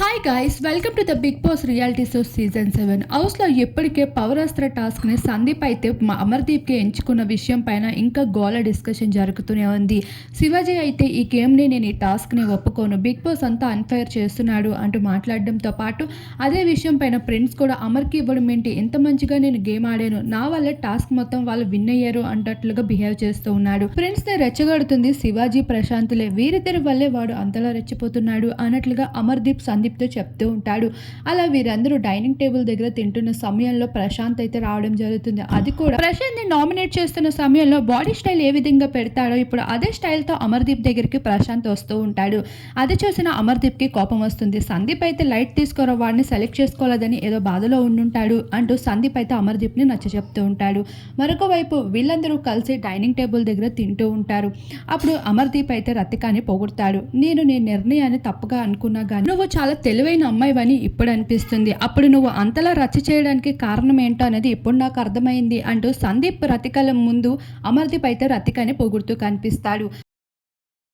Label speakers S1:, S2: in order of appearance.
S1: Hi guys, welcome to the Bigg Boss reality show season 7. హౌస్లో ఇప్పటికే పౌరాస్త్ర టాస్క్ని సందీప్ అయితే అమర్దీప్కి ఎంచుకున్న విషయం పైన ఇంకా గోల డిస్కషన్ జరుగుతూనే ఉంది. శివాజీ అయితే ఈ గేమ్ని నేను ఈ టాస్క్ని ఒప్పుకోను, బిగ్ బాస్ అంతా అన్ఫైర్ చేస్తున్నాడు అంటూ మాట్లాడడంతో పాటు అదే విషయం పైన ఫ్రెండ్స్ కూడా అమర్కి ఇవ్వడం ఏంటి, ఎంత మంచిగా నేను గేమ్ ఆడాను, నా వల్ల టాస్క్ మొత్తం వాళ్ళు విన్ అయ్యారు అంటట్లుగా బిహేవ్ చేస్తూ ఉన్నాడు. ఫ్రెండ్స్ని రెచ్చగొడుతుంది శివాజీ ప్రశాంత్లే, వీరిద్దరి వల్లే వాడు అంతలా రెచ్చిపోతున్నాడు అన్నట్లుగా అమర్దీప్ సందీప్తో చెప్తూ ఉంటాడు. అలా వీరందరూ డైనింగ్ టేబుల్ దగ్గర తింటున్న సమయంలో ప్రశాంత్ అయితే రావడం జరుగుతుంది. అది కూడా ప్రశాంత్ ని నామినేట్ చేస్తున్న సమయంలో బాడీ స్టైల్ ఏ విధంగా పెడతాడో ఇప్పుడు అదే స్టైల్తో అమర్దీప్ దగ్గరికి ప్రశాంత్ వస్తూ ఉంటాడు. అది చూసిన అమర్దీప్ కి కోపం వస్తుంది. సందీప్ అయితే లైట్ తీసుకోరా, వాడిని సెలెక్ట్ చేసుకోలేదని ఏదో బాధలో ఉండుంటాడు అంటూ సందీప్ అయితే అమర్దీప్ ని నచ్చ చెప్తూ ఉంటాడు. మరొక వైపు వీళ్ళందరూ కలిసి డైనింగ్ టేబుల్ దగ్గర తింటూ ఉంటారు. అప్పుడు అమర్దీప్ అయితే రతికాని పొగుడతాడు. నేను నీ నిర్ణయాన్ని తప్పుగా అనుకున్నా గానీ నువ్వు చాలా తెలివైన అమ్మాయివని ఇప్పుడు అనిపిస్తుంది. అప్పుడు నువ్వు అంతలా రచ్చ చేయడానికి కారణం ఏంటో అనేది ఇప్పుడు నాకు అర్థమైంది అంటూ సందీప్ రతికల ముందు అమర్దీప్ అయితే రతికని పొగుడుతూ కనిపిస్తాడు.